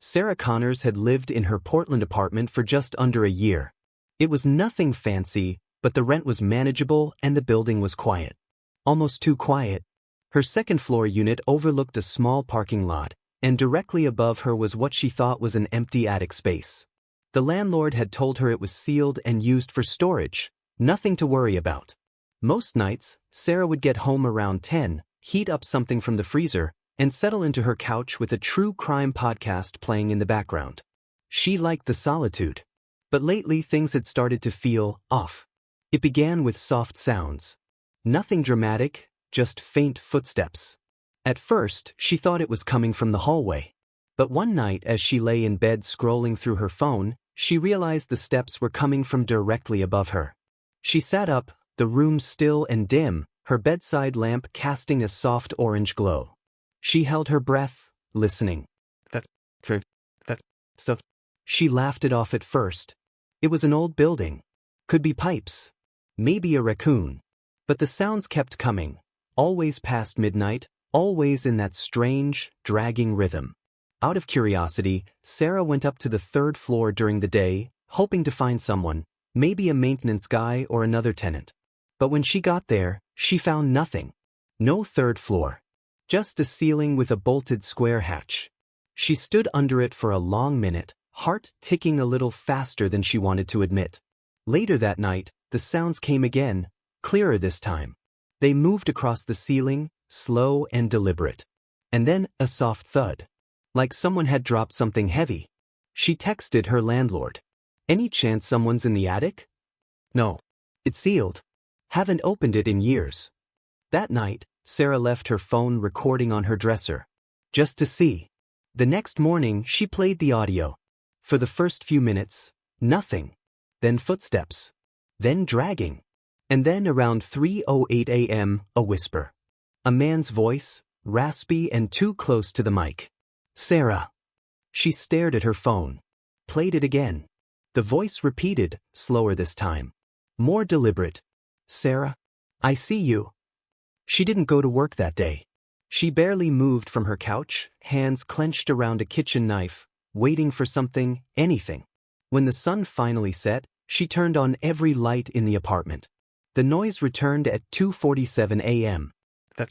Sarah Connors had lived in her Portland apartment for just under a year. It was nothing fancy, but the rent was manageable and the building was quiet. Almost too quiet. Her second-floor unit overlooked a small parking lot, and directly above her was what she thought was an empty attic space. The landlord had told her it was sealed and used for storage, nothing to worry about. Most nights, Sarah would get home around 10, heat up something from the freezer, and settle into her couch with a true crime podcast playing in the background. She liked the solitude. But lately things had started to feel off. It began with soft sounds. Nothing dramatic, just faint footsteps. At first, she thought it was coming from the hallway. But one night as she lay in bed scrolling through her phone, she realized the steps were coming from directly above her. She sat up, the room still and dim, her bedside lamp casting a soft orange glow. She held her breath, listening. That stuff. She laughed it off at first. It was an old building. Could be pipes. Maybe a raccoon. But the sounds kept coming, always past midnight, always in that strange, dragging rhythm. Out of curiosity, Sarah went up to the third floor during the day, hoping to find someone, maybe a maintenance guy or another tenant. But when she got there, she found nothing. No third floor. Just a ceiling with a bolted square hatch. She stood under it for a long minute, heart ticking a little faster than she wanted to admit. Later that night, the sounds came again, clearer this time. They moved across the ceiling, slow and deliberate. And then a soft thud. Like someone had dropped something heavy. She texted her landlord. Any chance someone's in the attic? No. It's sealed. Haven't opened it in years. That night, Sarah left her phone recording on her dresser. Just to see. The next morning, she played the audio. For the first few minutes, nothing. Then footsteps. Then dragging. And then around 3:08 a.m., a whisper. A man's voice, raspy and too close to the mic. Sarah. She stared at her phone. Played it again. The voice repeated, slower this time. More deliberate. Sarah. I see you. She didn't go to work that day. She barely moved from her couch, hands clenched around a kitchen knife, waiting for something, anything. When the sun finally set, she turned on every light in the apartment. The noise returned at 2:47 a.m. That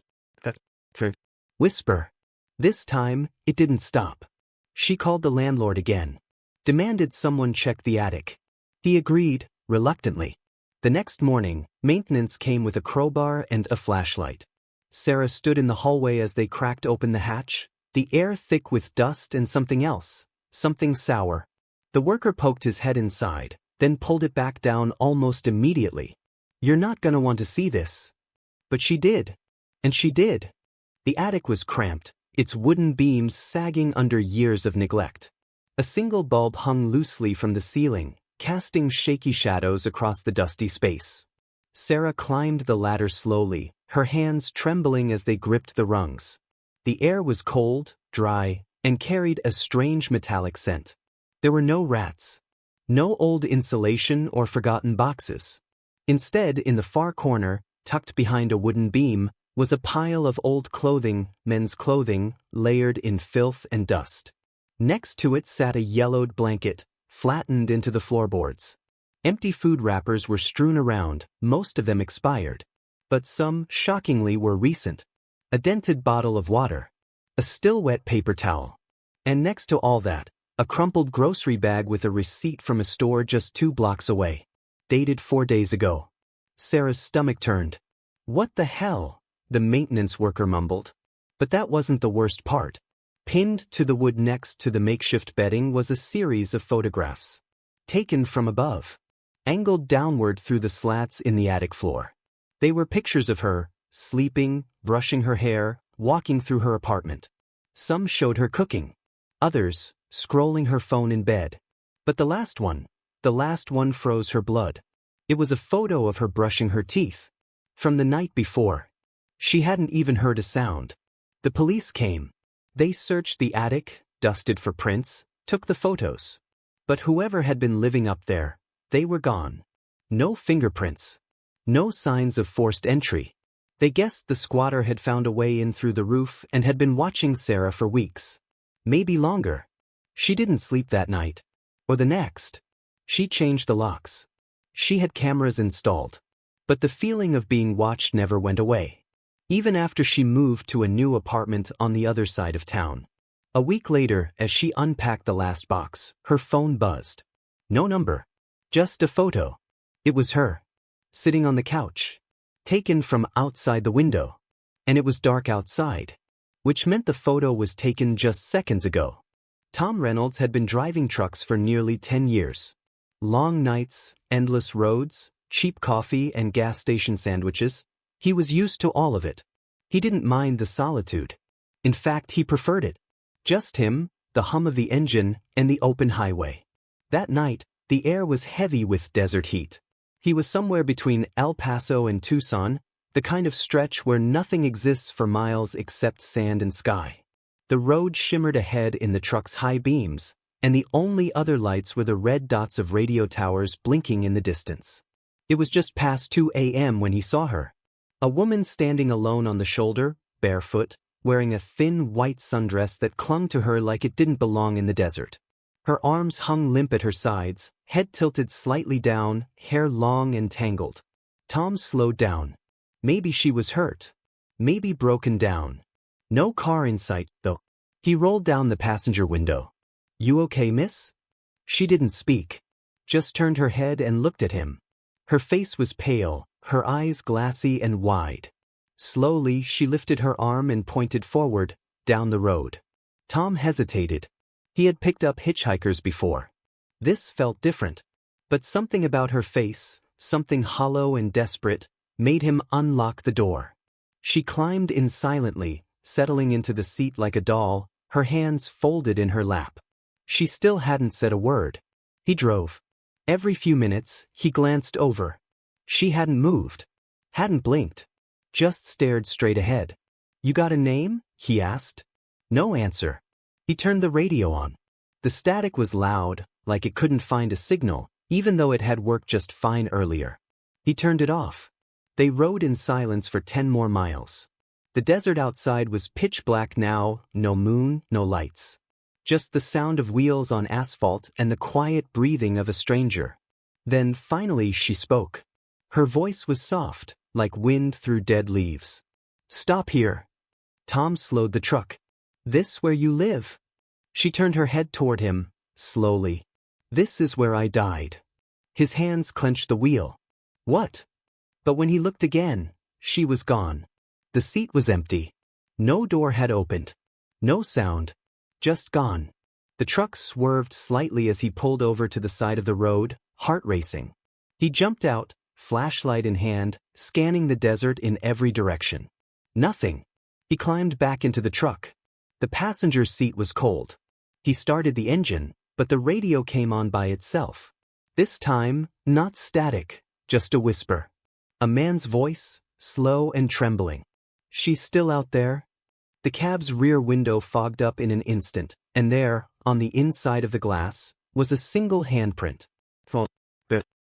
whisper. This time, it didn't stop. She called the landlord again. Demanded someone check the attic. He agreed, reluctantly. The next morning, maintenance came with a crowbar and a flashlight. Sarah stood in the hallway as they cracked open the hatch, the air thick with dust and something else, something sour. The worker poked his head inside, then pulled it back down almost immediately. You're not gonna want to see this. But she did. And she did. The attic was cramped, its wooden beams sagging under years of neglect. A single bulb hung loosely from the ceiling, casting shaky shadows across the dusty space. Sarah climbed the ladder slowly, her hands trembling as they gripped the rungs. The air was cold, dry, and carried a strange metallic scent. There were no rats. No old insulation or forgotten boxes. Instead, in the far corner, tucked behind a wooden beam, was a pile of old clothing, men's clothing, layered in filth and dust. Next to it sat a yellowed blanket, flattened into the floorboards. Empty food wrappers were strewn around, most of them expired. But some, shockingly, were recent. A dented bottle of water. A still wet paper towel. And next to all that, a crumpled grocery bag with a receipt from a store just 2 blocks away. Dated 4 days ago. Sarah's stomach turned. What the hell? The maintenance worker mumbled. But that wasn't the worst part. Pinned to the wood next to the makeshift bedding was a series of photographs. Taken from above. Angled downward through the slats in the attic floor. They were pictures of her, sleeping, brushing her hair, walking through her apartment. Some showed her cooking. Others, scrolling her phone in bed. But the last one froze her blood. It was a photo of her brushing her teeth. From the night before. She hadn't even heard a sound. The police came. They searched the attic, dusted for prints, took the photos. But whoever had been living up there, they were gone. No fingerprints. No signs of forced entry. They guessed the squatter had found a way in through the roof and had been watching Sarah for weeks. Maybe longer. She didn't sleep that night. Or the next. She changed the locks. She had cameras installed. But the feeling of being watched never went away. Even after she moved to a new apartment on the other side of town. A week later, as she unpacked the last box, her phone buzzed. No number. Just a photo. It was her. Sitting on the couch. Taken from outside the window. And it was dark outside. Which meant the photo was taken just seconds ago. Tom Reynolds had been driving trucks for nearly 10 years. Long nights, endless roads, cheap coffee and gas station sandwiches. He was used to all of it. He didn't mind the solitude. In fact, he preferred it. Just him, the hum of the engine, and the open highway. That night, the air was heavy with desert heat. He was somewhere between El Paso and Tucson, the kind of stretch where nothing exists for miles except sand and sky. The road shimmered ahead in the truck's high beams, and the only other lights were the red dots of radio towers blinking in the distance. It was just past 2 a.m. when he saw her. A woman standing alone on the shoulder, barefoot, wearing a thin white sundress that clung to her like it didn't belong in the desert. Her arms hung limp at her sides, head tilted slightly down, hair long and tangled. Tom slowed down. Maybe she was hurt. Maybe broken down. No car in sight, though. He rolled down the passenger window. "You okay, miss?" She didn't speak. Just turned her head and looked at him. Her face was pale, her eyes glassy and wide. Slowly, she lifted her arm and pointed forward, down the road. Tom hesitated. He had picked up hitchhikers before. This felt different. But something about her face, something hollow and desperate, made him unlock the door. She climbed in silently, settling into the seat like a doll, her hands folded in her lap. She still hadn't said a word. He drove. Every few minutes, he glanced over. She hadn't moved. Hadn't blinked. Just stared straight ahead. "You got a name?" he asked. No answer. He turned the radio on. The static was loud, like it couldn't find a signal, even though it had worked just fine earlier. He turned it off. They rode in silence for 10 more miles. The desert outside was pitch black now, no moon, no lights. Just the sound of wheels on asphalt and the quiet breathing of a stranger. Then finally she spoke. Her voice was soft, like wind through dead leaves. "Stop here." Tom slowed the truck. "This where you live?" She turned her head toward him, slowly. "This is where I died." His hands clenched the wheel. "What?" But when he looked again, she was gone. The seat was empty. No door had opened. No sound. Just gone. The truck swerved slightly as he pulled over to the side of the road, heart racing. He jumped out, flashlight in hand, scanning the desert in every direction. Nothing. He climbed back into the truck. The passenger seat was cold. He started the engine, but the radio came on by itself. This time, not static, just a whisper. A man's voice, slow and trembling. "She's still out there?" The cab's rear window fogged up in an instant, and there, on the inside of the glass, was a single handprint.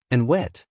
And wet.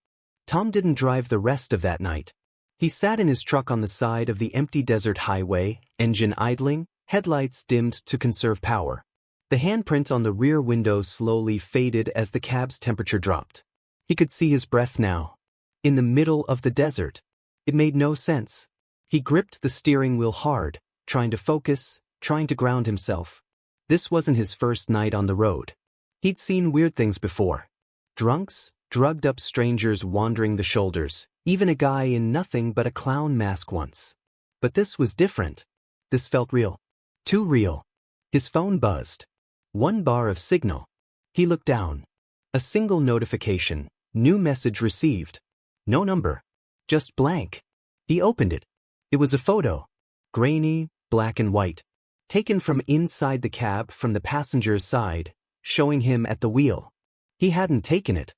Tom didn't drive the rest of that night. He sat in his truck on the side of the empty desert highway, engine idling, headlights dimmed to conserve power. The handprint on the rear window slowly faded as the cab's temperature dropped. He could see his breath now. In the middle of the desert. It made no sense. He gripped the steering wheel hard, trying to focus, trying to ground himself. This wasn't his first night on the road. He'd seen weird things before. Drunks, drugged-up strangers wandering the shoulders, even a guy in nothing but a clown mask once. But this was different. This felt real. Too real. His phone buzzed. 1 bar of signal. He looked down. A single notification, new message received. No number. Just blank. He opened it. It was a photo. Grainy, black and white. Taken from inside the cab from the passenger's side, showing him at the wheel. He hadn't taken it.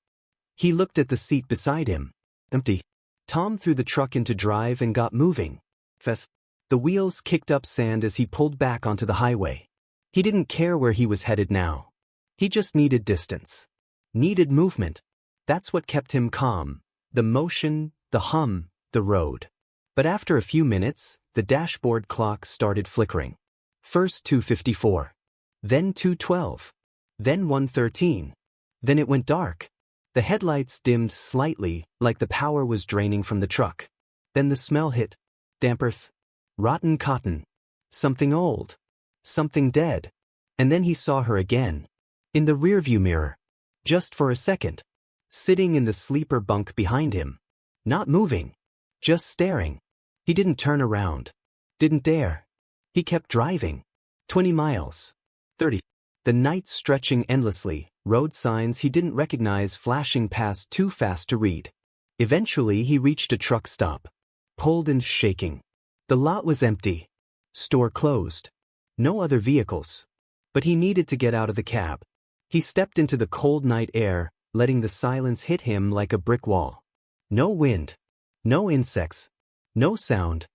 He looked at the seat beside him. Empty. Tom threw the truck into drive and got moving. The wheels kicked up sand as he pulled back onto the highway. He didn't care where he was headed now. He just needed distance. Needed movement. That's what kept him calm. The motion, the hum, the road. But after a few minutes, the dashboard clock started flickering. First 2:54. Then 2:12. Then 1:13. Then it went dark. The headlights dimmed slightly, like the power was draining from the truck. Then the smell hit. Damp earth. Rotten cotton. Something old. Something dead. And then he saw her again. In the rearview mirror. Just for a second. Sitting in the sleeper bunk behind him. Not moving. Just staring. He didn't turn around. Didn't dare. He kept driving. 20 miles. 30. The night stretching endlessly, road signs he didn't recognize flashing past too fast to read. Eventually he reached a truck stop. Pulled and shaking. The lot was empty. Store closed. No other vehicles. But he needed to get out of the cab. He stepped into the cold night air, letting the silence hit him like a brick wall. No wind. No insects. No sound.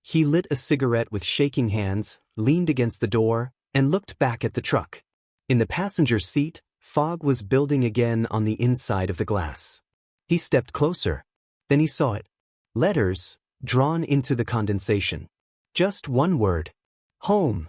He lit a cigarette with shaking hands, leaned against the door, and looked back at the truck. In the passenger seat, fog was building again on the inside of the glass. He stepped closer. Then he saw it. Letters, drawn into the condensation. Just one word. Home.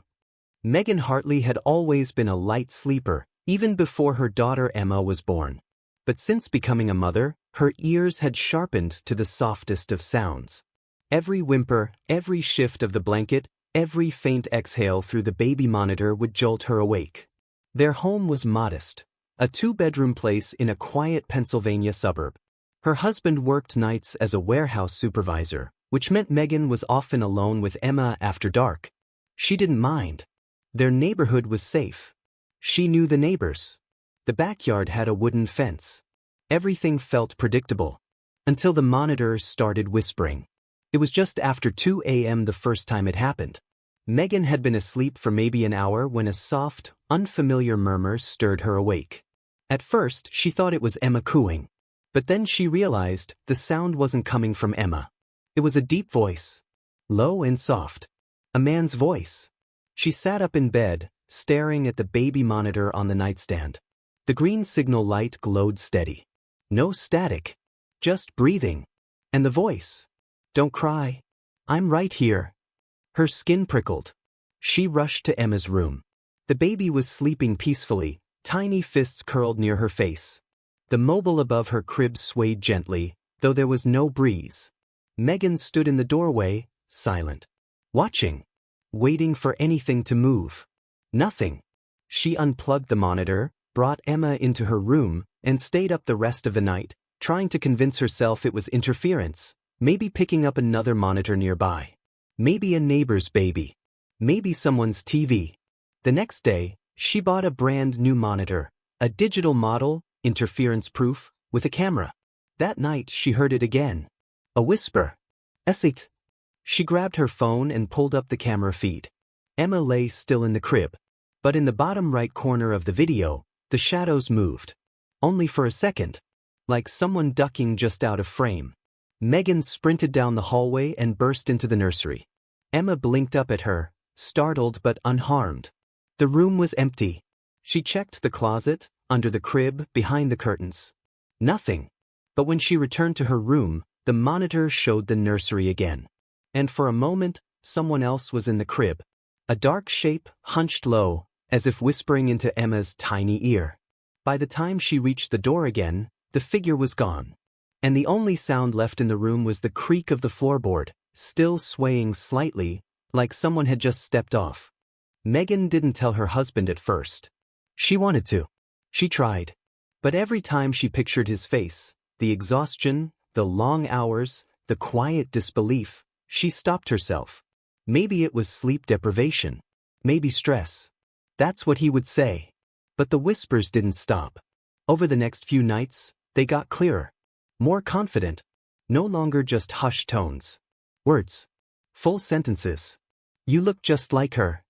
Megan Hartley had always been a light sleeper, even before her daughter Emma was born. But since becoming a mother, her ears had sharpened to the softest of sounds. Every whimper, every shift of the blanket, every faint exhale through the baby monitor would jolt her awake. Their home was modest, a 2-bedroom place in a quiet Pennsylvania suburb. Her husband worked nights as a warehouse supervisor, which meant Megan was often alone with Emma after dark. She didn't mind. Their neighborhood was safe. She knew the neighbors. The backyard had a wooden fence. Everything felt predictable. Until the monitor started whispering. It was just after 2 a.m. the first time it happened. Megan had been asleep for maybe an hour when a soft, unfamiliar murmur stirred her awake. At first, she thought it was Emma cooing. But then she realized the sound wasn't coming from Emma. It was a deep voice. Low and soft. A man's voice. She sat up in bed, staring at the baby monitor on the nightstand. The green signal light glowed steady. No static. Just breathing. And the voice. Don't cry. I'm right here. Her skin prickled. She rushed to Emma's room. The baby was sleeping peacefully, tiny fists curled near her face. The mobile above her crib swayed gently, though there was no breeze. Megan stood in the doorway, silent. Watching. Waiting for anything to move. Nothing. She unplugged the monitor, brought Emma into her room, and stayed up the rest of the night, trying to convince herself it was interference, maybe picking up another monitor nearby. Maybe a neighbor's baby. Maybe someone's TV. The next day, she bought a brand new monitor, a digital model, interference-proof, with a camera. That night she heard it again. A whisper. Essit. She grabbed her phone and pulled up the camera feed. Emma lay still in the crib. But in the bottom right corner of the video, the shadows moved. Only for a second. Like someone ducking just out of frame. Megan sprinted down the hallway and burst into the nursery. Emma blinked up at her, startled but unharmed. The room was empty. She checked the closet, under the crib, behind the curtains. Nothing. But when she returned to her room, the monitor showed the nursery again. And for a moment, someone else was in the crib. A dark shape, hunched low, as if whispering into Emma's tiny ear. By the time she reached the door again, the figure was gone. And the only sound left in the room was the creak of the floorboard, still swaying slightly, like someone had just stepped off. Megan didn't tell her husband at first. She wanted to. She tried. But every time she pictured his face, the exhaustion, the long hours, the quiet disbelief, she stopped herself. Maybe it was sleep deprivation. Maybe stress. That's what he would say. But the whispers didn't stop. Over the next few nights, they got clearer. More confident. No longer just hushed tones. Words. Full sentences. You look just like her.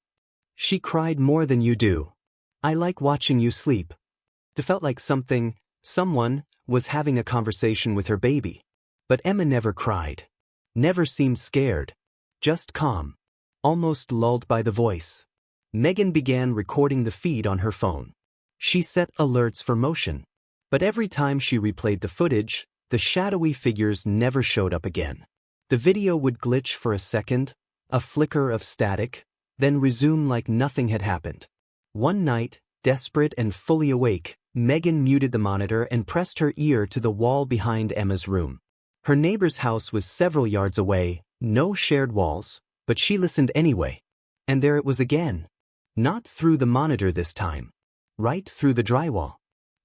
She cried more than you do. I like watching you sleep. It felt like someone, was having a conversation with her baby. But Emma never cried. Never seemed scared. Just calm. Almost lulled by the voice. Megan began recording the feed on her phone. She set alerts for motion. But every time she replayed the footage, the shadowy figures never showed up again. The video would glitch for a second, a flicker of static, then resume like nothing had happened. One night, Desperate and fully awake, Megan muted the monitor and pressed her ear to the wall behind Emma's room. Her neighbor's house was several yards away, no shared walls, but she listened anyway. And there it was again. Not through the monitor this time. Right through the drywall.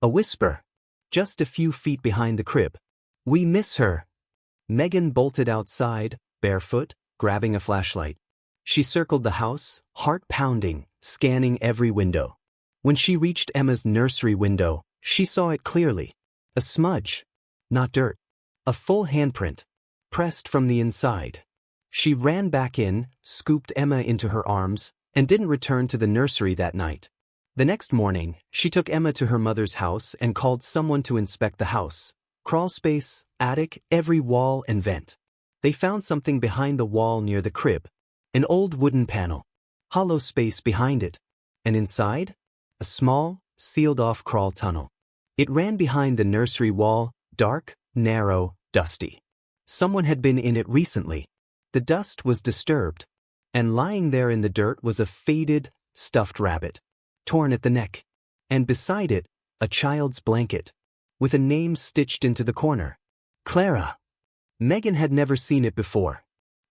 A whisper. Just a few feet behind the crib. "We miss her." Megan bolted outside, barefoot, grabbing a flashlight. She circled the house, heart pounding, scanning every window. When she reached Emma's nursery window, she saw it clearly. A smudge. Not dirt. A full handprint. Pressed from the inside. She ran back in, scooped Emma into her arms, and didn't return to the nursery that night. The next morning, she took Emma to her mother's house and called someone to inspect the house. Crawl space, attic, every wall and vent. They found something behind the wall near the crib. An old wooden panel. Hollow space behind it. And inside? A small, sealed-off crawl tunnel. It ran behind the nursery wall, dark, narrow, dusty. Someone had been in it recently. The dust was disturbed. And lying there in the dirt was a faded, stuffed rabbit. Torn at the neck. And beside it, a child's blanket. With a name stitched into the corner. Clara. Megan had never seen it before.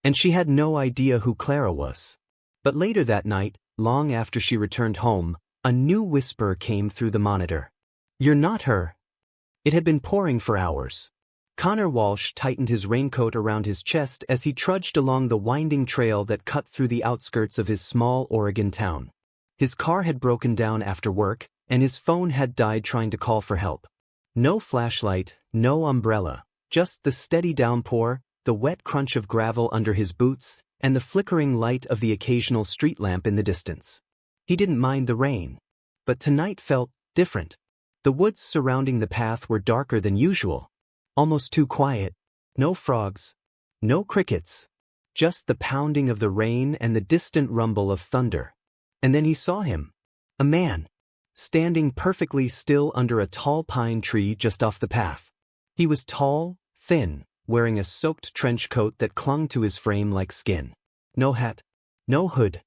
And she had no idea who Clara was. But later that night, long after she returned home, a new whisper came through the monitor. "You're not her." It had been pouring for hours. Connor Walsh tightened his raincoat around his chest as he trudged along the winding trail that cut through the outskirts of his small Oregon town. His car had broken down after work, and his phone had died trying to call for help. No flashlight, no umbrella, just the steady downpour, the wet crunch of gravel under his boots, and the flickering light of the occasional street lamp in the distance. He didn't mind the rain. But tonight felt different. The woods surrounding the path were darker than usual. Almost too quiet. No frogs. No crickets. Just the pounding of the rain and the distant rumble of thunder. And then he saw him. A man. Standing perfectly still under a tall pine tree just off the path. He was tall, thin, wearing a soaked trench coat that clung to his frame like skin. No hat. No hood.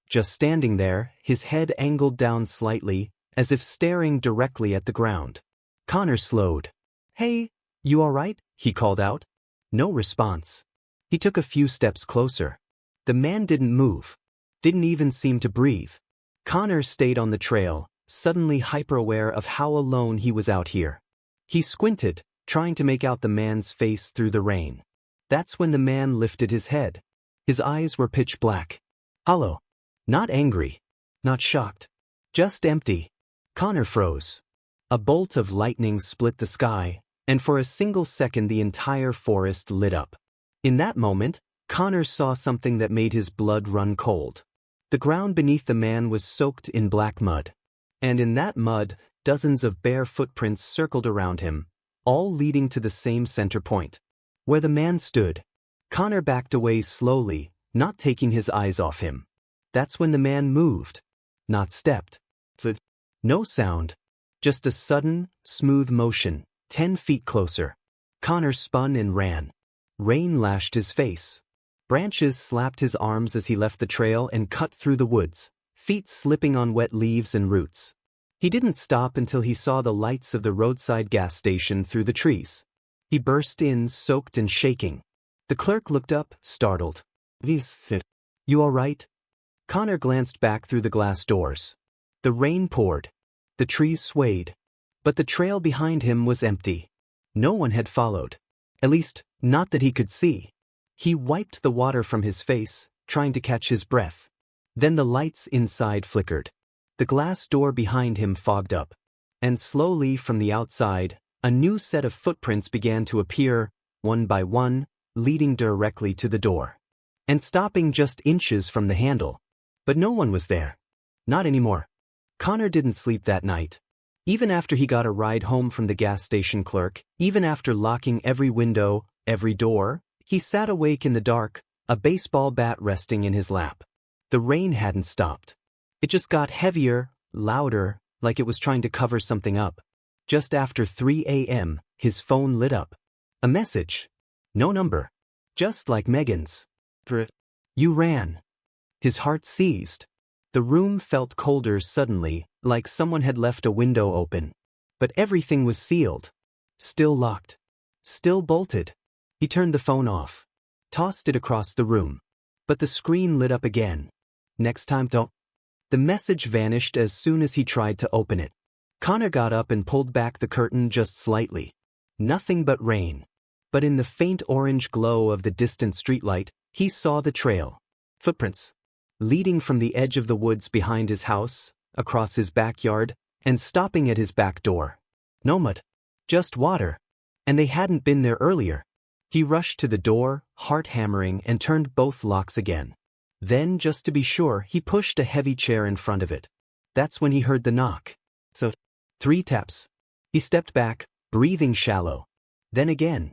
Just standing there, his head angled down slightly, as if staring directly at the ground. Connor slowed. "Hey, you all right?" he called out. No response. He took a few steps closer. The man didn't move. Didn't even seem to breathe. Connor stayed on the trail, suddenly hyper-aware of how alone he was out here. He squinted, trying to make out the man's face through the rain. That's when the man lifted his head. His eyes were pitch black. Hollow. Not angry. Not shocked. Just empty. Connor froze. A bolt of lightning split the sky, and for a single second the entire forest lit up. In that moment, Connor saw something that made his blood run cold. The ground beneath the man was soaked in black mud. And in that mud, dozens of bare footprints circled around him, all leading to the same center point. Where the man stood. Connor backed away slowly, not taking his eyes off him. That's when the man moved. Not stepped. No sound. Just a sudden, smooth motion, 10 feet closer. Connor spun and ran. Rain lashed his face. Branches slapped his arms as he left the trail and cut through the woods, feet slipping on wet leaves and roots. He didn't stop until he saw the lights of the roadside gas station through the trees. He burst in, soaked and shaking. The clerk looked up, startled. "You all right?" Connor glanced back through the glass doors. The rain poured. The trees swayed. But the trail behind him was empty. No one had followed. At least, not that he could see. He wiped the water from his face, trying to catch his breath. Then the lights inside flickered. The glass door behind him fogged up. And slowly from the outside, a new set of footprints began to appear, one by one, leading directly to the door. And stopping just inches from the handle. But no one was there. Not anymore. Connor didn't sleep that night. Even after he got a ride home from the gas station clerk, even after locking every window, every door, he sat awake in the dark, a baseball bat resting in his lap. The rain hadn't stopped. It just got heavier, louder, like it was trying to cover something up. Just after 3 a.m., his phone lit up. A message. No number. Just like Megan's. "You ran." His heart seized. The room felt colder suddenly, like someone had left a window open. But everything was sealed. Still locked. Still bolted. He turned the phone off. Tossed it across the room. But the screen lit up again. Next time don't. The message vanished as soon as he tried to open it. Connor got up and pulled back the curtain just slightly. Nothing but rain. But in the faint orange glow of the distant streetlight, he saw the trail. Footprints. Leading from the edge of the woods behind his house, across his backyard, and stopping at his back door. No mud. Just water. And they hadn't been there earlier. He rushed to the door, heart hammering, and turned both locks again. Then, just to be sure, he pushed a heavy chair in front of it. That's when he heard the knock. So, 3 taps. He stepped back, breathing shallow. Then again.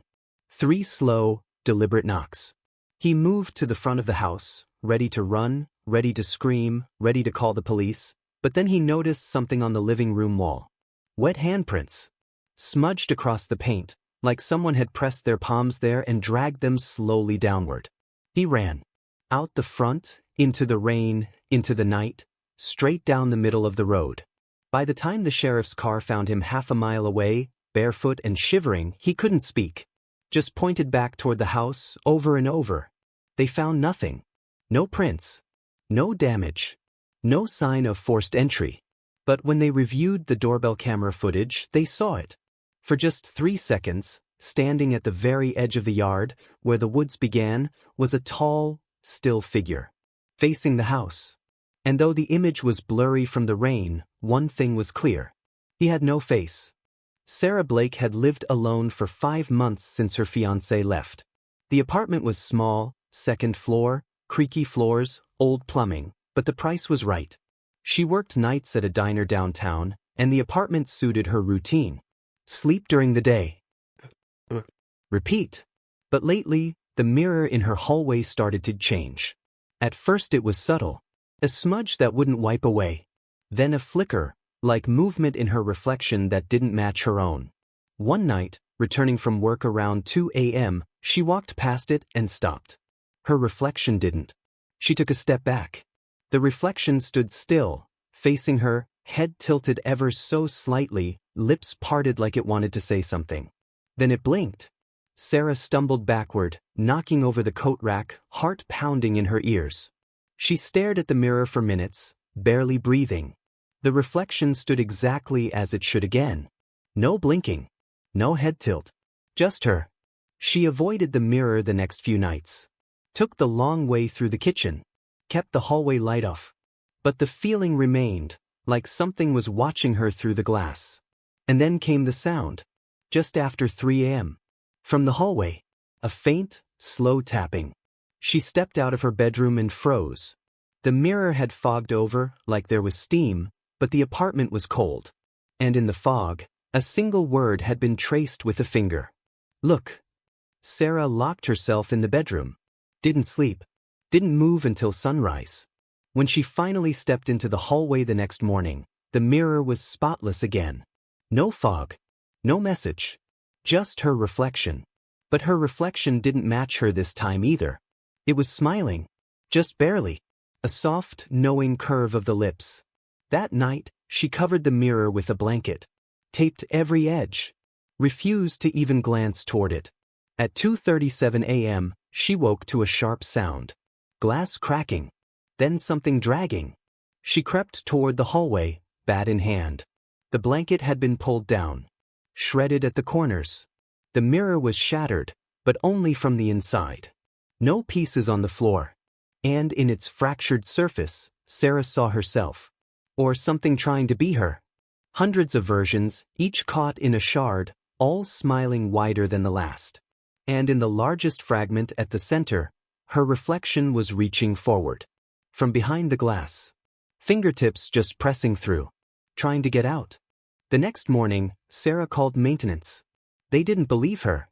3 slow, deliberate knocks. He moved to the front of the house, ready to run, ready to scream, ready to call the police, but then he noticed something on the living room wall. Wet handprints. Smudged across the paint, like someone had pressed their palms there and dragged them slowly downward. He ran. Out the front, into the rain, into the night, straight down the middle of the road. By the time the sheriff's car found him half a mile away, barefoot and shivering, he couldn't speak. Just pointed back toward the house, over and over. They found nothing. No prints. No damage. No sign of forced entry. But when they reviewed the doorbell camera footage, they saw it. For just 3 seconds, standing at the very edge of the yard, where the woods began, was a tall, still figure. Facing the house. And though the image was blurry from the rain, one thing was clear. He had no face. Sarah Blake had lived alone for 5 months since her fiancé left. The apartment was small, 2nd floor, creaky floors, old plumbing, but the price was right. She worked nights at a diner downtown, and the apartment suited her routine. Sleep during the day. Repeat. But lately, the mirror in her hallway started to change. At first it was subtle. A smudge that wouldn't wipe away. Then a flicker, like movement in her reflection that didn't match her own. One night, returning from work around 2 a.m., she walked past it and stopped. Her reflection didn't. She took a step back. The reflection stood still, facing her, head tilted ever so slightly, lips parted like it wanted to say something. Then it blinked. Sarah stumbled backward, knocking over the coat rack, heart pounding in her ears. She stared at the mirror for minutes, barely breathing. The reflection stood exactly as it should again. No blinking. No head tilt. Just her. She avoided the mirror the next few nights. Took the long way through the kitchen. Kept the hallway light off. But the feeling remained, like something was watching her through the glass. And then came the sound. Just after 3 a.m. From the hallway. A faint, slow tapping. She stepped out of her bedroom and froze. The mirror had fogged over, like there was steam, but the apartment was cold. And in the fog, a single word had been traced with a finger. Look. Sarah locked herself in the bedroom. Didn't sleep. Didn't move until sunrise. When she finally stepped into the hallway the next morning, the mirror was spotless again. No fog. No message. Just her reflection. But her reflection didn't match her this time either. It was smiling. Just barely. A soft, knowing curve of the lips. That night, she covered the mirror with a blanket. Taped every edge. Refused to even glance toward it. At 2:37 a.m., she woke to a sharp sound. Glass cracking. Then something dragging. She crept toward the hallway, bat in hand. The blanket had been pulled down. Shredded at the corners. The mirror was shattered, but only from the inside. No pieces on the floor. And in its fractured surface, Sarah saw herself. Or something trying to be her. Hundreds of versions, each caught in a shard, all smiling wider than the last. And in the largest fragment at the center, her reflection was reaching forward. From behind the glass. Fingertips just pressing through. Trying to get out. The next morning, Sarah called maintenance. They didn't believe her.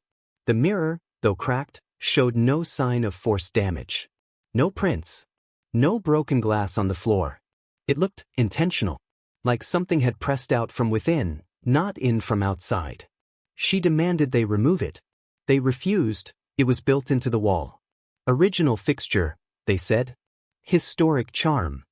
The mirror, though cracked, showed no sign of forced damage. No prints. No broken glass on the floor. It looked intentional. Like something had pressed out from within, not in from outside. She demanded they remove it. They refused. It was built into the wall. Original fixture, they said. Historic charm.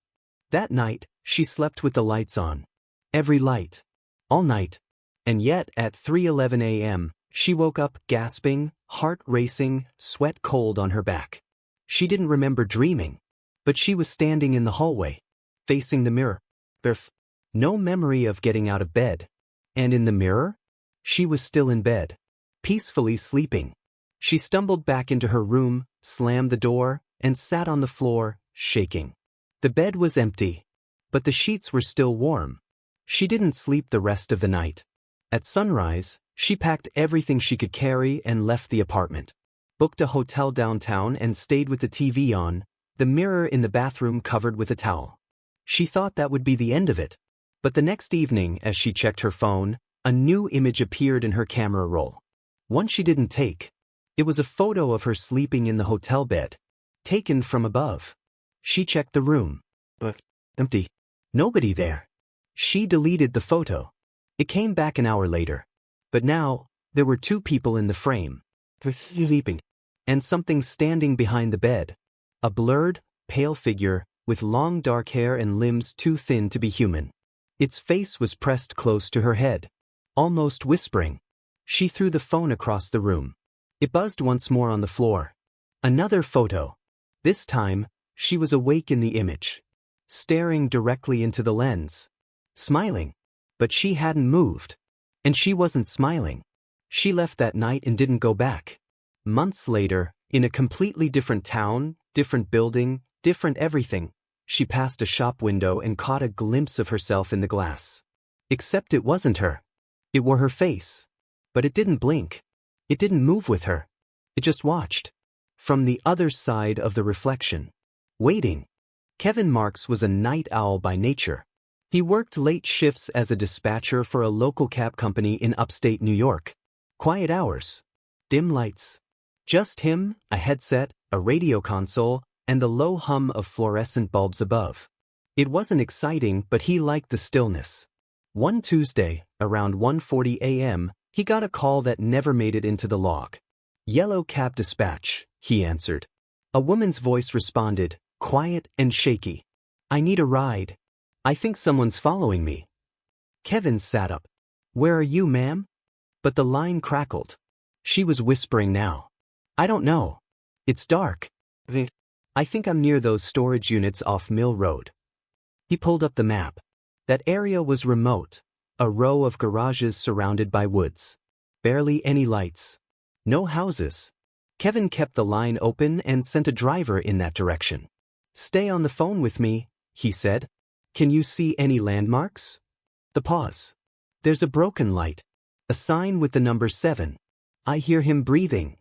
That night, she slept with the lights on. Every light. All night. And yet, at 3:11 a.m., she woke up gasping, heart racing, sweat cold on her back. She didn't remember dreaming. But she was standing in the hallway, facing the mirror. No memory of getting out of bed. And in the mirror? She was still in bed, peacefully sleeping. She stumbled back into her room, slammed the door, and sat on the floor, shaking. The bed was empty, but the sheets were still warm. She didn't sleep the rest of the night. At sunrise, she packed everything she could carry and left the apartment. Booked a hotel downtown and stayed with the TV on, the mirror in the bathroom covered with a towel. She thought that would be the end of it. But the next evening, as she checked her phone, a new image appeared in her camera roll. One she didn't take. It was a photo of her sleeping in the hotel bed, taken from above. She checked the room, but empty. Nobody there. She deleted the photo. It came back an hour later. But now, there were two people in the frame, sleeping, and something standing behind the bed. A blurred, pale figure, with long dark hair and limbs too thin to be human. Its face was pressed close to her head, almost whispering. She threw the phone across the room. It buzzed once more on the floor. Another photo. This time, she was awake in the image, staring directly into the lens, smiling. But she hadn't moved. And she wasn't smiling. She left that night and didn't go back. Months later, in a completely different town, different building, different everything, she passed a shop window and caught a glimpse of herself in the glass. Except it wasn't her. It wore her face. But it didn't blink. It didn't move with her. It just watched. From the other side of the reflection. Waiting. Kevin Marks was a night owl by nature. He worked late shifts as a dispatcher for a local cab company in upstate New York. Quiet hours. Dim lights. Just him, a headset, a radio console, and the low hum of fluorescent bulbs above. It wasn't exciting, but he liked the stillness. One Tuesday, around 1:40 a.m., he got a call that never made it into the log. "Yellow cab dispatch," he answered. A woman's voice responded, quiet and shaky. "I need a ride. I think someone's following me." Kevin sat up. "Where are you, ma'am?" But the line crackled. She was whispering now. "I don't know. It's dark. I think I'm near those storage units off Mill Road." He pulled up the map. That area was remote. A row of garages surrounded by woods. Barely any lights. No houses. Kevin kept the line open and sent a driver in that direction. "Stay on the phone with me," he said. "Can you see any landmarks?" The pause. "There's a broken light. A sign with the number 7. I hear him breathing."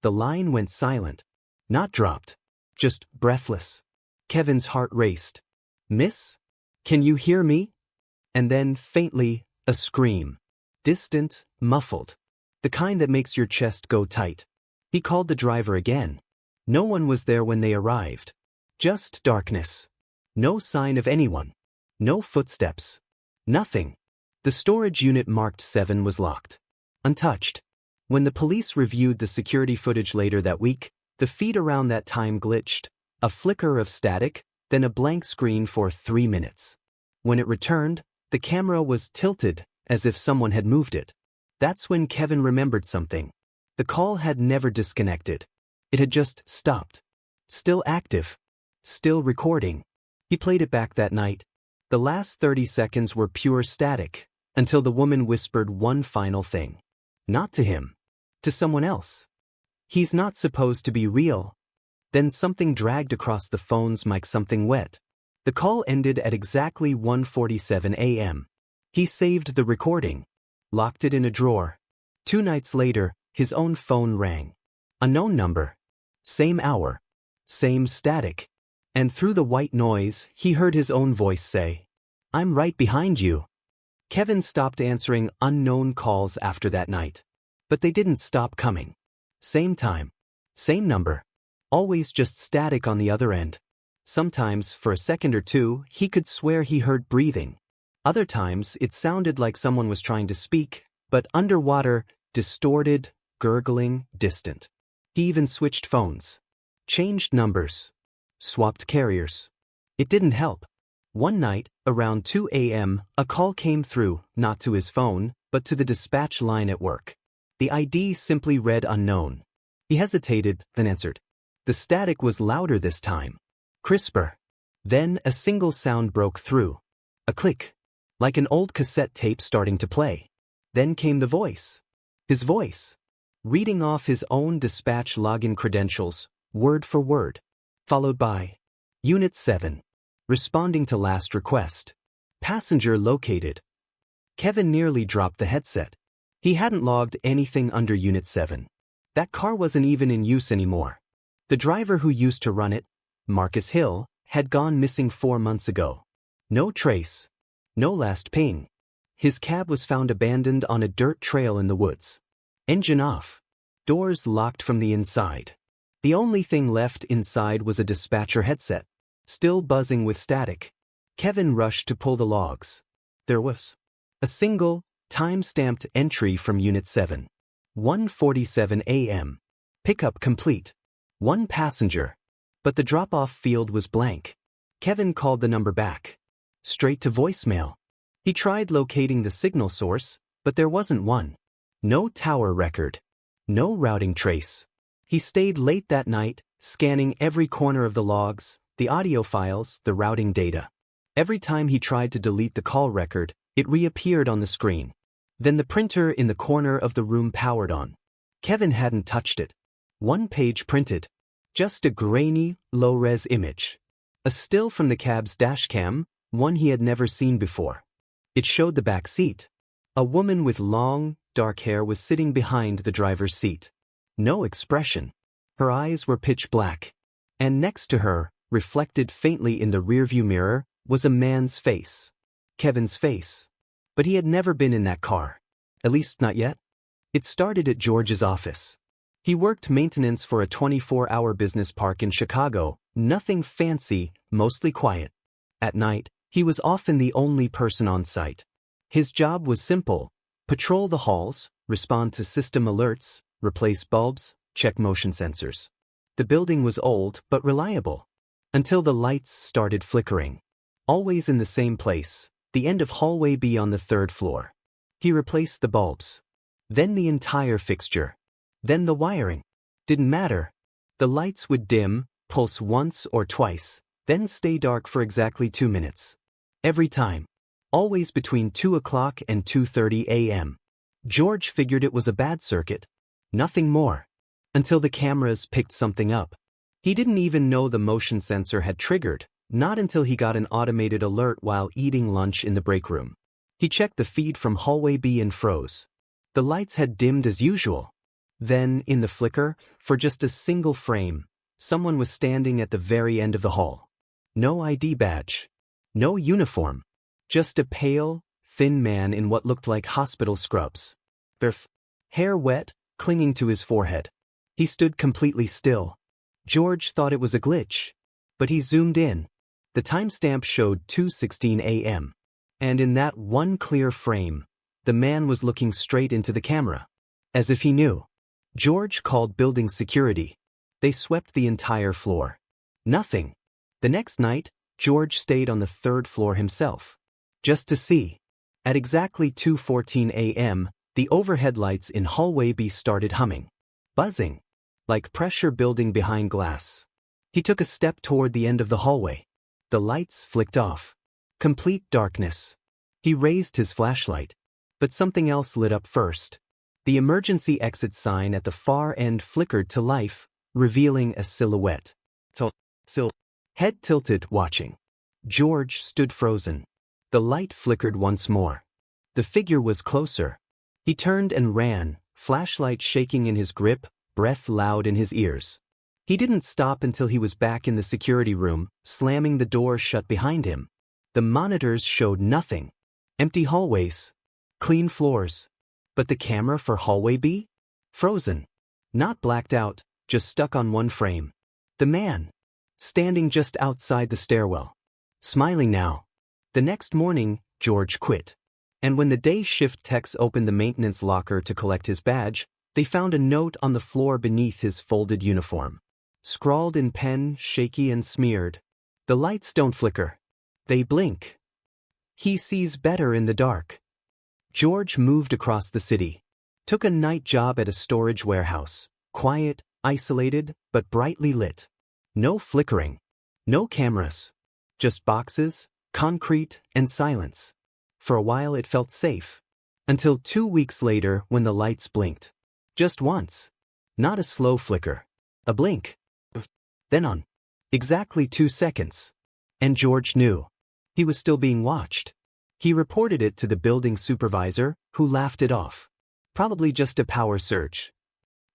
The line went silent. Not dropped. Just breathless. Kevin's heart raced. "Miss? Can you hear me?" And then, faintly, a scream. Distant, muffled. The kind that makes your chest go tight. He called the driver again. No one was there when they arrived. Just darkness. No sign of anyone. No footsteps. Nothing. The storage unit marked 7 was locked. Untouched. When the police reviewed the security footage later that week, the feed around that time glitched. A flicker of static, then a blank screen for 3 minutes. When it returned, the camera was tilted, as if someone had moved it. That's when Kevin remembered something. The call had never disconnected. It had just stopped. Still active. Still recording. He played it back that night. The last 30 seconds were pure static, until the woman whispered one final thing. Not to him. To someone else. "He's not supposed to be real." Then something dragged across the phone's mic, something wet. The call ended at exactly 1:47 a.m. He saved the recording. Locked it in a drawer. 2 nights later, his own phone rang. A known number. Same hour. Same static. And through the white noise, he heard his own voice say, "I'm right behind you." Kevin stopped answering unknown calls after that night. But they didn't stop coming. Same time. Same number. Always just static on the other end. Sometimes, for a second or two, he could swear he heard breathing. Other times, it sounded like someone was trying to speak, but underwater, distorted, gurgling, distant. He even switched phones. Changed numbers. Swapped carriers. It didn't help. One night, around 2 a.m., a call came through, not to his phone, but to the dispatch line at work. The ID simply read unknown. He hesitated, then answered. The static was louder this time. Crisper. Then a single sound broke through. A click. Like an old cassette tape starting to play. Then came the voice. His voice. Reading off his own dispatch login credentials, word for word. Followed by Unit 7. Responding to last request. Passenger located. Kevin nearly dropped the headset. He hadn't logged anything under Unit 7. That car wasn't even in use anymore. The driver who used to run it, Marcus Hill, had gone missing 4 months ago. No trace. No last ping. His cab was found abandoned on a dirt trail in the woods. Engine off. Doors locked from the inside. The only thing left inside was a dispatcher headset, still buzzing with static. Kevin rushed to pull the logs. There was a single, time-stamped entry from Unit 7. 1:47 a.m. Pickup complete. 1 passenger. But the drop-off field was blank. Kevin called the number back. Straight to voicemail. He tried locating the signal source, but there wasn't one. No tower record. No routing trace. He stayed late that night, scanning every corner of the logs, the audio files, the routing data. Every time he tried to delete the call record, it reappeared on the screen. Then the printer in the corner of the room powered on. Kevin hadn't touched it. 1 page printed. Just a grainy, low-res image. A still from the cab's dashcam, one he had never seen before. It showed the back seat. A woman with long, dark hair was sitting behind the driver's seat. No expression. Her eyes were pitch black. And next to her, reflected faintly in the rearview mirror, was a man's face. Kevin's face. But he had never been in that car. At least not yet. It started at George's office. He worked maintenance for a 24-hour business park in Chicago, nothing fancy, mostly quiet. At night, he was often the only person on site. His job was simple: patrol the halls, respond to system alerts, replace bulbs, check motion sensors. The building was old but reliable. Until the lights started flickering. Always in the same place, the end of hallway B on the 3rd floor. He replaced the bulbs. Then the entire fixture. Then the wiring. Didn't matter. The lights would dim, pulse once or twice, then stay dark for exactly 2 minutes. Every time. Always between 2 o'clock and 2:30 a.m. George figured it was a bad circuit. Nothing more. Until the cameras picked something up. He didn't even know the motion sensor had triggered, not until he got an automated alert while eating lunch in the break room. He checked the feed from hallway B and froze. The lights had dimmed as usual. Then, in the flicker, for just a single frame, someone was standing at the very end of the hall. No ID badge. No uniform. Just a pale, thin man in what looked like hospital scrubs. Hair wet, clinging to his forehead. He stood completely still. George thought it was a glitch. But he zoomed in. The timestamp showed 2:16 a.m. And in that one clear frame, the man was looking straight into the camera. As if he knew. George called building security. They swept the entire floor. Nothing. The next night, George stayed on the 3rd floor himself. Just to see. At exactly 2:14 a.m., the overhead lights in hallway B started humming. Buzzing. Like pressure building behind glass. He took a step toward the end of the hallway. The lights flicked off. Complete darkness. He raised his flashlight. But something else lit up first. The emergency exit sign at the far end flickered to life, revealing a silhouette. Head tilted, watching. George stood frozen. The light flickered once more. The figure was closer. He turned and ran, flashlight shaking in his grip, breath loud in his ears. He didn't stop until he was back in the security room, slamming the door shut behind him. The monitors showed nothing. Empty hallways. Clean floors. But the camera for hallway B? Frozen. Not blacked out, just stuck on one frame. The man. Standing just outside the stairwell. Smiling now. The next morning, George quit. And when the day shift techs opened the maintenance locker to collect his badge, they found a note on the floor beneath his folded uniform. Scrawled in pen, shaky and smeared. The lights don't flicker. They blink. He sees better in the dark. George moved across the city. Took a night job at a storage warehouse. Quiet, isolated, but brightly lit. No flickering. No cameras. Just boxes, concrete, and silence. For a while it felt safe. Until 2 weeks later when the lights blinked. Just once. Not a slow flicker. A blink. Then on. Exactly 2 seconds. And George knew. He was still being watched. He reported it to the building supervisor, who laughed it off. Probably just a power surge.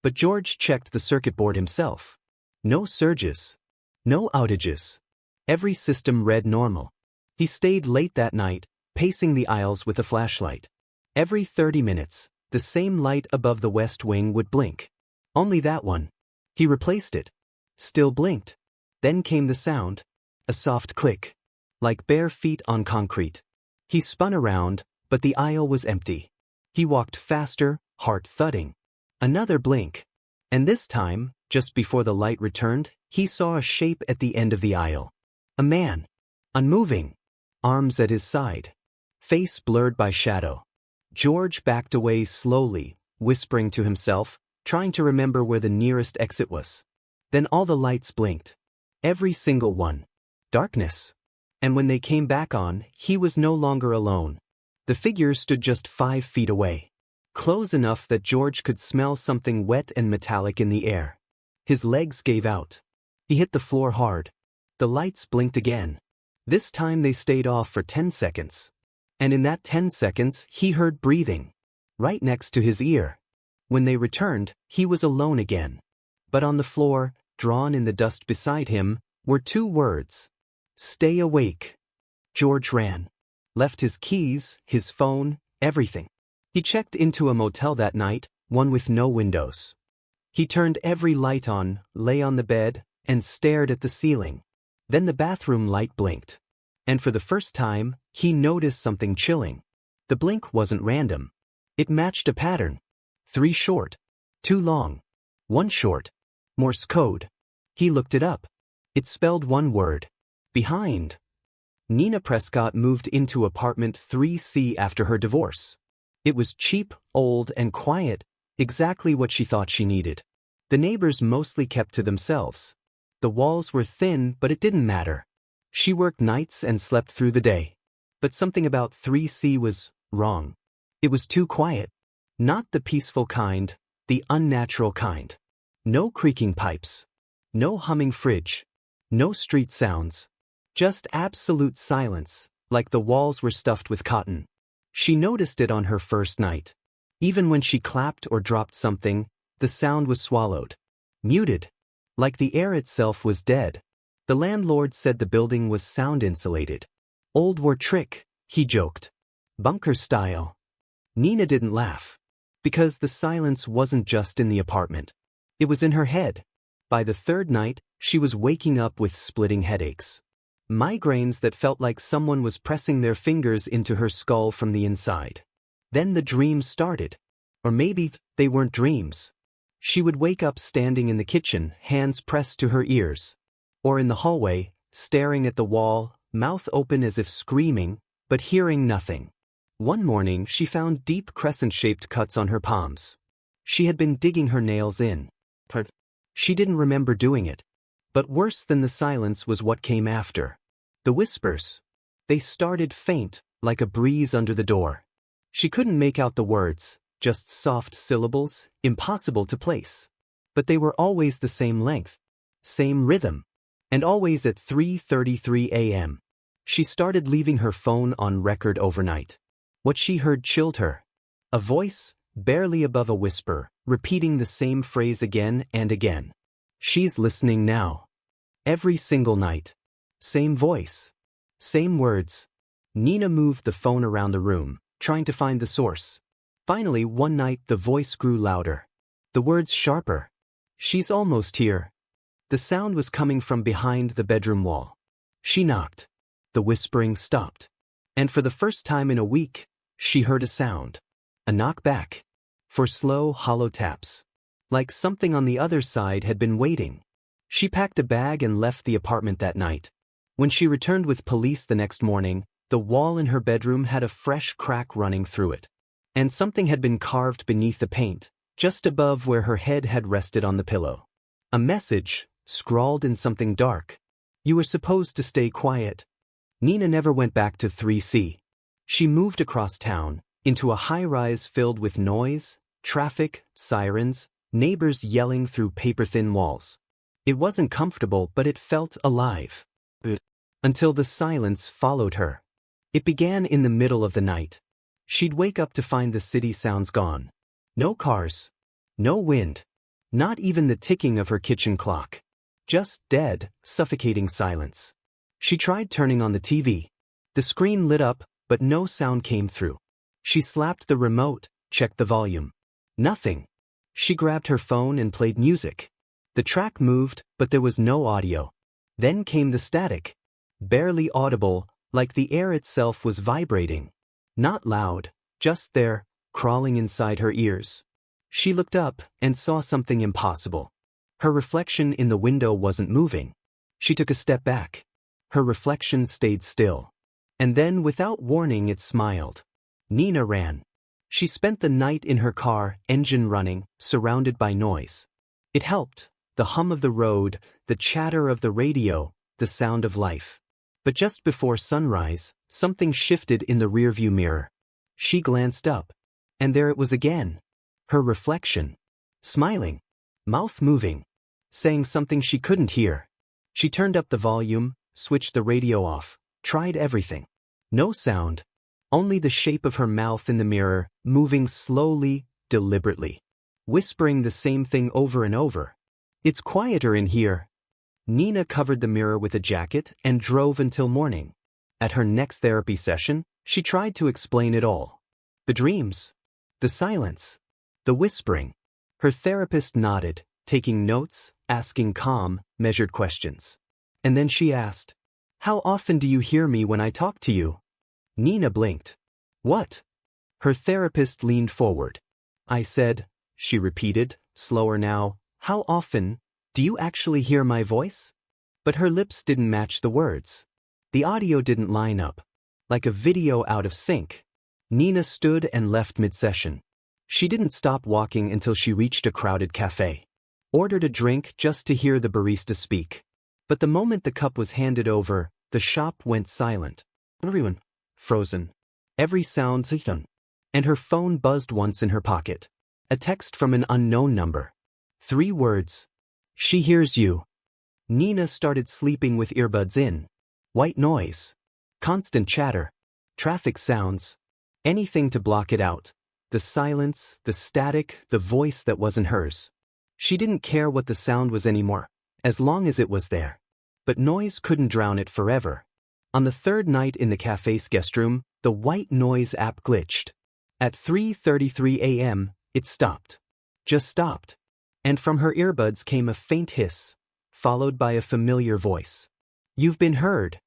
But George checked the circuit board himself. No surges. No outages. Every system read normal. He stayed late that night, pacing the aisles with a flashlight. Every 30 minutes, the same light above the west wing would blink. Only that one. He replaced it. Still blinked. Then came the sound. A soft click. Like bare feet on concrete. He spun around, but the aisle was empty. He walked faster, heart thudding. Another blink. And this time, just before the light returned, he saw a shape at the end of the aisle. A man. Unmoving. Arms at his side. Face blurred by shadow. George backed away slowly, whispering to himself, trying to remember where the nearest exit was. Then all the lights blinked. Every single one. Darkness. And when they came back on, he was no longer alone. The figure stood just 5 feet away. Close enough that George could smell something wet and metallic in the air. His legs gave out. He hit the floor hard. The lights blinked again. This time they stayed off for 10 seconds. And in that 10 seconds, he heard breathing. Right next to his ear. When they returned, he was alone again. But on the floor, drawn in the dust beside him, were 2 words. Stay awake. George ran. Left his keys, his phone, everything. He checked into a motel that night, one with no windows. He turned every light on, lay on the bed, and stared at the ceiling. Then the bathroom light blinked. And for the first time, he noticed something chilling. The blink wasn't random. It matched a pattern. 3 short. 2 long. 1 short. Morse code. He looked it up. It spelled one word. Behind. Nina Prescott moved into apartment 3C after her divorce. It was cheap, old, and quiet, exactly what she thought she needed. The neighbors mostly kept to themselves. The walls were thin, but it didn't matter. She worked nights and slept through the day. But something about 3C was wrong. It was too quiet. Not the peaceful kind, the unnatural kind. No creaking pipes. No humming fridge. No street sounds. Just absolute silence, like the walls were stuffed with cotton. She noticed it on her first night. Even when she clapped or dropped something, the sound was swallowed. Muted. Like the air itself was dead. The landlord said the building was sound insulated. Old war trick, he joked. Bunker style. Nina didn't laugh. Because the silence wasn't just in the apartment. It was in her head. By the 3rd night, she was waking up with splitting headaches. Migraines that felt like someone was pressing their fingers into her skull from the inside. Then the dreams started. Or maybe they weren't dreams. She would wake up standing in the kitchen, hands pressed to her ears. Or in the hallway, staring at the wall, mouth open as if screaming, but hearing nothing. One morning she found deep crescent-shaped cuts on her palms. She had been digging her nails in. She didn't remember doing it. But worse than the silence was what came after. The whispers. They started faint, like a breeze under the door. She couldn't make out the words, just soft syllables, impossible to place. But they were always the same length, same rhythm, and always at 3:33 a.m. She started leaving her phone on record overnight. What she heard chilled her. A voice, barely above a whisper, repeating the same phrase again and again. She's listening now. Every single night. Same voice. Same words. Nina moved the phone around the room, trying to find the source. Finally, one night the voice grew louder. The words sharper. She's almost here. The sound was coming from behind the bedroom wall. She knocked. The whispering stopped. And for the first time in a week, she heard a sound. A knock back. For slow, hollow taps. Like something on the other side had been waiting. She packed a bag and left the apartment that night. When she returned with police the next morning, the wall in her bedroom had a fresh crack running through it. And something had been carved beneath the paint, just above where her head had rested on the pillow. A message, scrawled in something dark. You were supposed to stay quiet. Nina never went back to 3C. She moved across town, into a high-rise filled with noise, traffic, sirens, neighbors yelling through paper-thin walls. It wasn't comfortable, but it felt alive. Until the silence followed her. It began in the middle of the night. She'd wake up to find the city sounds gone. No cars. No wind. Not even the ticking of her kitchen clock. Just dead, suffocating silence. She tried turning on the TV. The screen lit up, but no sound came through. She slapped the remote, checked the volume. Nothing. She grabbed her phone and played music. The track moved, but there was no audio. Then came the static. Barely audible, like the air itself was vibrating. Not loud, just there, crawling inside her ears. She looked up and saw something impossible. Her reflection in the window wasn't moving. She took a step back. Her reflection stayed still. And then, without warning, it smiled. Nina ran. She spent the night in her car, engine running, surrounded by noise. It helped. The hum of the road, the chatter of the radio, the sound of life. But just before sunrise, something shifted in the rearview mirror. She glanced up. And there it was again. Her reflection. Smiling. Mouth moving. Saying something she couldn't hear. She turned up the volume, switched the radio off, tried everything. No sound. Only the shape of her mouth in the mirror, moving slowly, deliberately. Whispering the same thing over and over. It's quieter in here. Nina covered the mirror with a jacket and drove until morning. At her next therapy session, she tried to explain it all. The dreams. The silence. The whispering. Her therapist nodded, taking notes, asking calm, measured questions. And then she asked, "How often do you hear me when I talk to you?" Nina blinked. "What?" Her therapist leaned forward. "I said," she repeated, slower now, "how often do you actually hear my voice?" But her lips didn't match the words. The audio didn't line up. Like a video out of sync. Nina stood and left mid-session. She didn't stop walking until she reached a crowded cafe. Ordered a drink just to hear the barista speak. But the moment the cup was handed over, the shop went silent. Everyone. Frozen. Every sound done. And her phone buzzed once in her pocket. A text from an unknown number. 3 words. "She hears you." Nina started sleeping with earbuds in. White noise. Constant chatter. Traffic sounds. Anything to block it out. The silence, the static, the voice that wasn't hers. She didn't care what the sound was anymore, as long as it was there. But noise couldn't drown it forever. On the 3rd night in the cafe's guest room, the white noise app glitched. At 3:33 a.m., it stopped. Just stopped. And from her earbuds came a faint hiss, followed by a familiar voice. "You've been heard."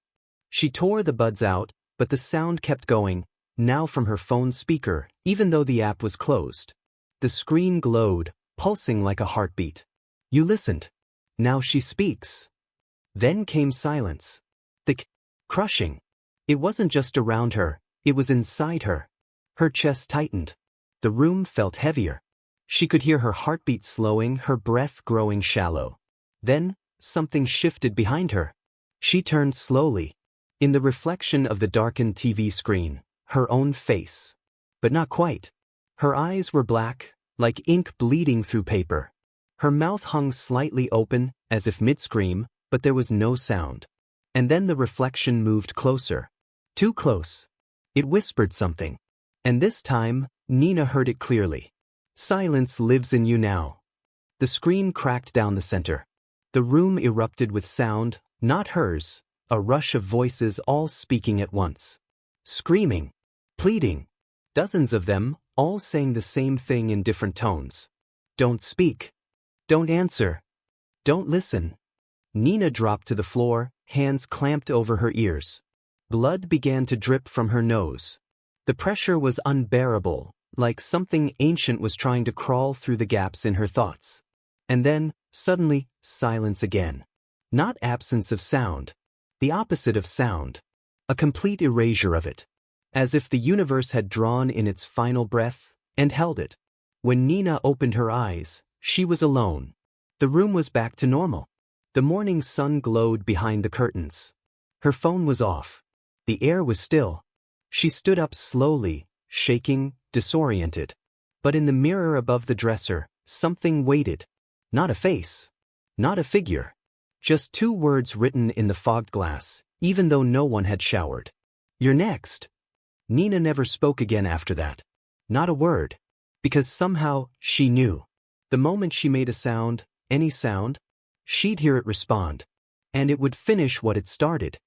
She tore the buds out, but the sound kept going, now from her phone speaker, even though the app was closed. The screen glowed, pulsing like a heartbeat. You listened. Now she speaks. Then came silence. Thick, crushing. It wasn't just around her, it was inside her. Her chest tightened. The room felt heavier. She could hear her heartbeat slowing, her breath growing shallow. Then, something shifted behind her. She turned slowly. In the reflection of the darkened TV screen, her own face. But not quite. Her eyes were black, like ink bleeding through paper. Her mouth hung slightly open, as if mid-scream, but there was no sound. And then the reflection moved closer. Too close. It whispered something. And this time, Nina heard it clearly. "Silence lives in you now." The screen cracked down the center. The room erupted with sound, not hers, a rush of voices all speaking at once. Screaming. Pleading. Dozens of them, all saying the same thing in different tones. "Don't speak. Don't answer. Don't listen." Nina dropped to the floor, hands clamped over her ears. Blood began to drip from her nose. The pressure was unbearable, like something ancient was trying to crawl through the gaps in her thoughts. And then, suddenly, silence again. Not absence of sound. The opposite of sound. A complete erasure of it. As if the universe had drawn in its final breath and held it. When Nina opened her eyes, she was alone. The room was back to normal. The morning sun glowed behind the curtains. Her phone was off. The air was still. She stood up slowly, shaking, disoriented. But in the mirror above the dresser, something waited. Not a face. Not a figure. Just 2 words written in the fogged glass, even though no one had showered. "You're next." Nina never spoke again after that. Not a word. Because somehow, she knew. The moment she made a sound, any sound, she'd hear it respond. And it would finish what it started.